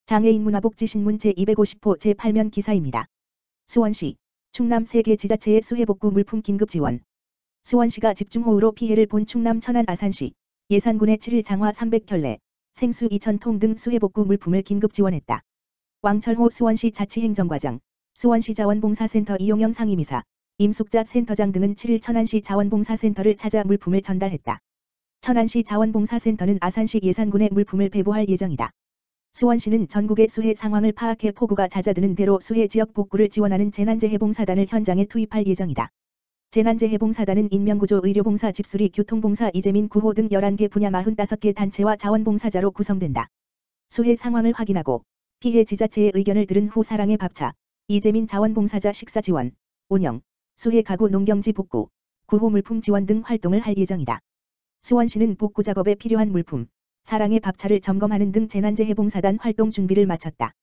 장애인 문화복지신문 제250호 제8면 기사입니다. 수원시, 충남 3개 지자체의 수해복구 물품 긴급 지원. 수원시가 집중호우로 피해를 본 충남 천안 아산시, 예산군에 7일 장화 300켤레, 생수 2,000통 등 수해복구 물품을 긴급 지원했다. 왕철호 수원시 자치행정과장, 수원시 자원봉사센터 이용영 상임이사, 임숙자 센터장 등은 7일 천안시 자원봉사센터를 찾아 물품을 전달했다. 천안시 자원봉사센터는 아산시 예산군에 물품을 배부할 예정이다. 수원시는 전국의 수해 상황을 파악해 폭우가 잦아드는 대로 수해 지역 복구를 지원하는 재난재해봉사단을 현장에 투입할 예정이다. 재난재해봉사단은 인명구조, 의료봉사, 집수리, 교통봉사, 이재민 구호 등 11개 분야 45개 단체와 자원봉사자로 구성된다. 수해 상황을 확인하고 피해 지자체의 의견을 들은 후 사랑의 밥차, 이재민 자원봉사자 식사 지원, 운영, 수해 가구 농경지 복구, 구호 물품 지원 등 활동을 할 예정이다. 수원시는 복구 작업에 필요한 물품, 사랑의 밥차를 점검하는 등 재난재해봉사단 활동 준비를 마쳤다.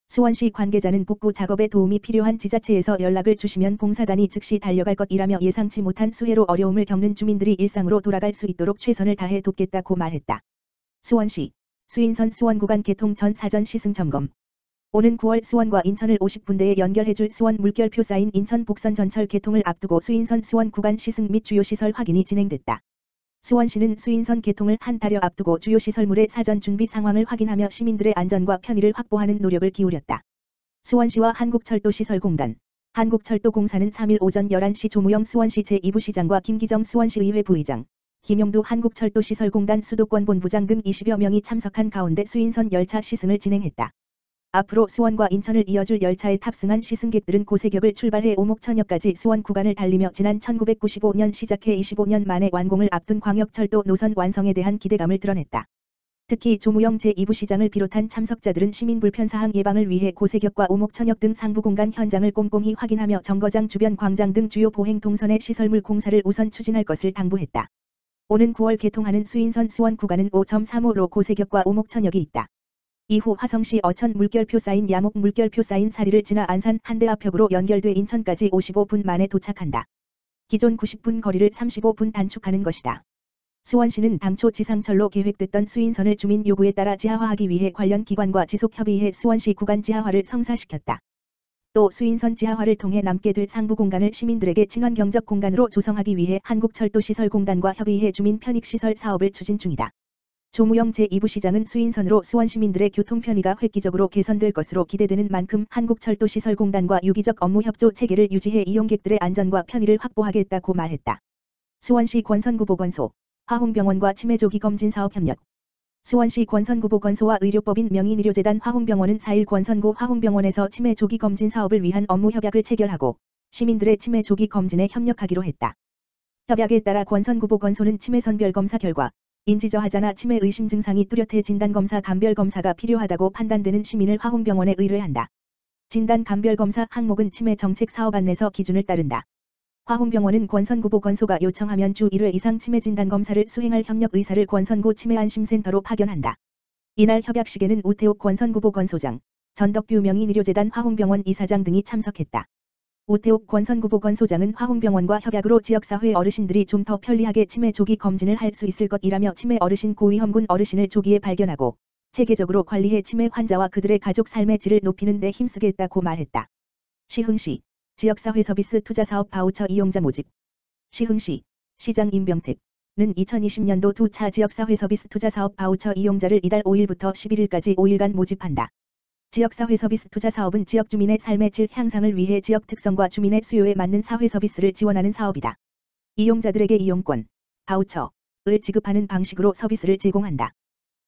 수원시 관계자는 복구 작업에 도움이 필요한 지자체에서 연락을 주시면 봉사단이 즉시 달려갈 것이라며 예상치 못한 수해로 어려움을 겪는 주민들이 일상으로 돌아갈 수 있도록 최선을 다해 돕겠다고 말했다. 수원시, 수인선 수원 구간 개통 전 사전 시승 점검. 오는 9월 수원과 인천을 50분대에 연결해줄 수원 물결표 쌓인 인천 복선 전철 개통을 앞두고 수인선 수원 구간 시승 및 주요 시설 확인이 진행됐다. 수원시는 수인선 개통을 한 달여 앞두고 주요 시설물의 사전 준비 상황을 확인하며 시민들의 안전과 편의를 확보하는 노력을 기울였다. 수원시와 한국철도시설공단, 한국철도공사는 3일 오전 11시 조무영 수원시 제2부시장과 김기정 수원시의회 부의장, 김용두 한국철도시설공단 수도권 본부장 등 20여 명이 참석한 가운데 수인선 열차 시승을 진행했다. 앞으로 수원과 인천을 이어줄 열차에 탑승한 시승객들은 고세격을 출발해 오목천역까지 수원 구간을 달리며 지난 1995년 시작해 25년 만에 완공을 앞둔 광역철도 노선 완성에 대한 기대감을 드러냈다. 특히 조무영 제2부시장을 비롯한 참석자들은 시민 불편사항 예방을 위해 고세격과 오목천역 등 상부 공간 현장을 꼼꼼히 확인하며 정거장 주변 광장 등 주요 보행 동선의 시설물 공사를 우선 추진할 것을 당부했다. 오는 9월 개통하는 수인선 수원 구간은 5.35로 고세격과 오목천역이 있다. 이후 화성시 어천 물결표 쌓인 야목 물결표 쌓인 사리를 지나 안산 한대합역으로 연결돼 인천까지 55분 만에 도착한다. 기존 90분 거리를 35분 단축하는 것이다. 수원시는 당초 지상철로 계획됐던 수인선을 주민 요구에 따라 지하화하기 위해 관련 기관과 지속 협의해 수원시 구간 지하화를 성사시켰다. 또 수인선 지하화를 통해 남게 될 상부 공간을 시민들에게 친환 경적 공간으로 조성하기 위해 한국철도시설공단과 협의해 주민 편익시설 사업을 추진 중이다. 조무영 제2부시장은 수인선으로 수원 시민들의 교통 편의가 획기적으로 개선될 것으로 기대되는 만큼 한국철도시설공단과 유기적 업무 협조 체계를 유지해 이용객들의 안전과 편의를 확보하겠다고 말했다. 수원시 권선구보건소, 화홍병원과 치매조기 검진 사업 협력. 수원시 권선구보건소와 의료법인 명인의료재단 화홍병원은 4일 권선구 화홍병원에서 치매조기 검진 사업을 위한 업무 협약을 체결하고 시민들의 치매조기 검진에 협력하기로 했다. 협약에 따라 권선구보건소는 치매 선별 검사 결과 인지저하자나 치매 의심 증상이 뚜렷해 진단검사 감별검사가 필요하다고 판단되는 시민을 화홍병원에 의뢰한다. 진단 감별검사 항목은 치매 정책 사업 안내서 기준을 따른다. 화홍병원은 권선구보건소가 요청하면 주 1회 이상 치매 진단검사를 수행할 협력 의사를 권선구 치매안심센터로 파견한다. 이날 협약식에는 우태옥 권선구보건소장, 전덕규 명인의료재단 화홍병원 이사장 등이 참석했다. 우태옥 권선구보건소장은 화홍병원과 협약으로 지역사회 어르신들이 좀 더 편리하게 치매 조기 검진을 할 수 있을 것이라며 치매 어르신 고위험군 어르신을 조기에 발견하고 체계적으로 관리해 치매 환자와 그들의 가족 삶의 질을 높이는 데 힘쓰겠다고 말했다. 시흥시, 지역사회 서비스 투자사업 바우처 이용자 모집. 시흥시, 시장 임병택은 2020년도 2차 지역사회 서비스 투자사업 바우처 이용자를 이달 5일부터 11일까지 5일간 모집한다. 지역사회 서비스 투자 사업은 지역 주민의 삶의 질 향상을 위해 지역 특성과 주민의 수요에 맞는 사회 서비스를 지원하는 사업이다. 이용자들에게 이용권, 바우처를 지급하는 방식으로 서비스를 제공한다.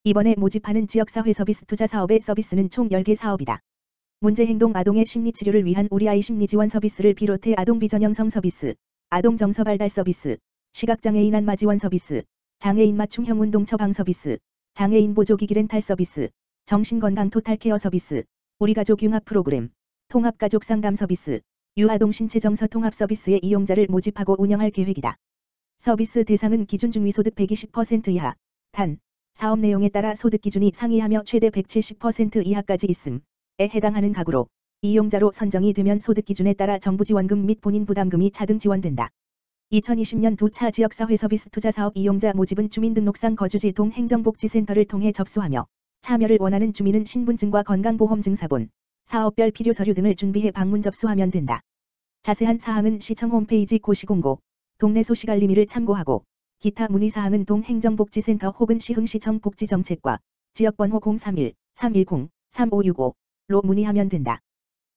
이번에 모집하는 지역사회 서비스 투자 사업의 서비스는 총 10개 사업이다. 문제행동 아동의 심리치료를 위한 우리아이 심리지원 서비스를 비롯해 아동 비전형성 서비스, 아동 정서 발달 서비스, 시각장애인 안마 지원 서비스, 장애인 맞춤형 운동 처방 서비스, 장애인 보조기기 렌탈 서비스, 정신건강 토탈케어 서비스, 우리가족 융합 프로그램, 통합가족 상담 서비스, 유아동 신체정서 통합 서비스의 이용자를 모집하고 운영할 계획이다. 서비스 대상은 기준 중위소득 120% 이하, 단, 사업 내용에 따라 소득 기준이 상이하며 최대 170% 이하까지 있음에 해당하는 가구로, 이용자로 선정이 되면 소득 기준에 따라 정부 지원금 및 본인 부담금이 차등 지원된다. 2020년 2차 지역사회 서비스 투자 사업 이용자 모집은 주민등록상 거주지 동행정복지센터를 통해 접수하며 참여를 원하는 주민은 신분증과 건강보험증사본, 사업별 필요 서류 등을 준비해 방문 접수하면 된다. 자세한 사항은 시청 홈페이지 고시공고, 동네 소식 알림이를 참고하고 기타 문의사항은 동행정복지센터 혹은 시흥시청 복지정책과 지역번호 031-310-3565로 문의하면 된다.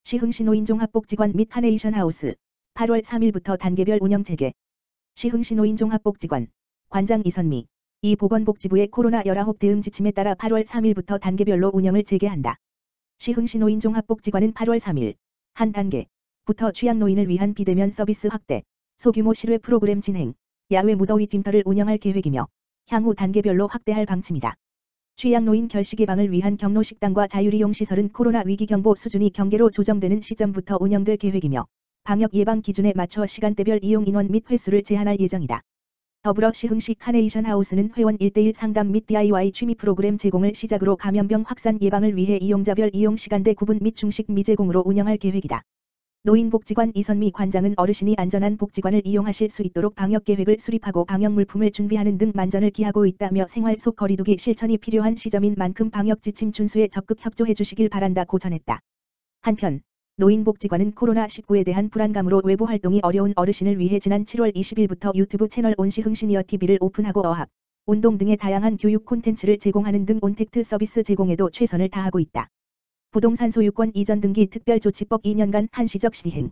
시흥시 노인종합복지관 및 카네이션 하우스 8월 3일부터 단계별 운영 재개. 시흥시 노인종합복지관 관장 이선미 이 보건복지부의 코로나19 대응 지침에 따라 8월 3일부터 단계별로 운영을 재개한다. 시흥시 노인종합복지관은 8월 3일 한 단계부터 취약노인을 위한 비대면 서비스 확대, 소규모 실외 프로그램 진행, 야외 무더위 쉼터를 운영할 계획이며 향후 단계별로 확대할 방침이다. 취약노인 결식 예방을 위한 경로식당과 자율이용 시설은 코로나 위기 경보 수준이 경계로 조정되는 시점부터 운영될 계획이며 방역 예방 기준에 맞춰 시간대별 이용 인원 및 횟수를 제한할 예정이다. 더불어 시흥시 카네이션 하우스는 회원 1:1 상담 및 DIY 취미 프로그램 제공을 시작으로 감염병 확산 예방을 위해 이용자별 이용 시간대 구분 및 중식 미제공으로 운영할 계획이다. 노인복지관 이선미 관장은 어르신이 안전한 복지관을 이용하실 수 있도록 방역계획을 수립하고 방역물품을 준비하는 등 만전을 기하고 있다며 생활 속 거리두기 실천이 필요한 시점인 만큼 방역지침 준수에 적극 협조해 주시길 바란다고 전했다. 한편 노인복지관은 코로나19에 대한 불안감으로 외부 활동이 어려운 어르신을 위해 지난 7월 20일부터 유튜브 채널 온시흥 시니어 TV를 오픈하고 어학, 운동 등의 다양한 교육 콘텐츠를 제공하는 등 온택트 서비스 제공에도 최선을 다하고 있다. 부동산 소유권 이전 등기 특별조치법 2년간 한시적 시행.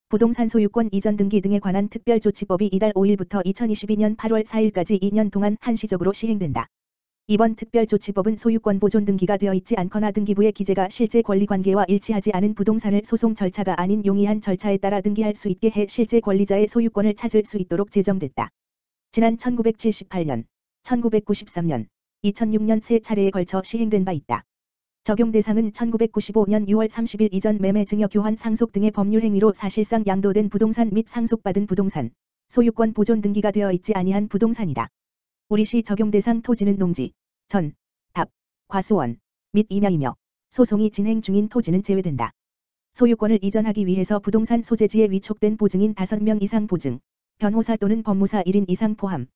부동산 소유권 이전 등기 등에 관한 특별조치법이 이달 5일부터 2022년 8월 4일까지 2년 동안 한시적으로 시행된다. 이번 특별조치법은 소유권 보존 등기가 되어 있지 않거나 등기부의 기재가 실제 권리관계와 일치하지 않은 부동산을 소송 절차가 아닌 용이한 절차에 따라 등기할 수 있게 해 실제 권리자의 소유권을 찾을 수 있도록 제정됐다. 지난 1978년, 1993년, 2006년 세 차례에 걸쳐 시행된 바 있다. 적용 대상은 1995년 6월 30일 이전 매매 증여 교환 상속 등의 법률 행위로 사실상 양도된 부동산 및 상속받은 부동산, 소유권 보존 등기가 되어 있지 아니한 부동산이다. 우리시 적용 대상 토지는 농지, 전, 답, 과수원, 및 임야이며 소송이 진행 중인 토지는 제외된다. 소유권을 이전하기 위해서 부동산 소재지에 위촉된 보증인 5명 이상 보증, 변호사 또는 법무사 1인 이상 포함을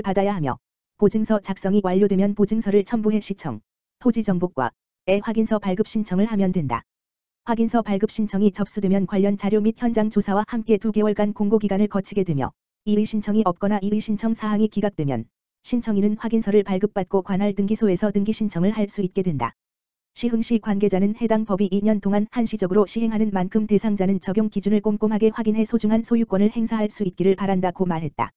받아야 하며 보증서 작성이 완료되면 보증서를 첨부해 시청, 토지정보과에 확인서 발급 신청을 하면 된다. 확인서 발급 신청이 접수되면 관련 자료 및 현장 조사와 함께 2개월간 공고기간을 거치게 되며 이의 신청이 없거나 이의 신청 사항이 기각되면 신청인은 확인서를 발급받고 관할 등기소에서 등기 신청을 할 수 있게 된다. 시흥시 관계자는 해당 법이 2년 동안 한시적으로 시행하는 만큼 대상자는 적용 기준을 꼼꼼하게 확인해 소중한 소유권을 행사할 수 있기를 바란다고 말했다.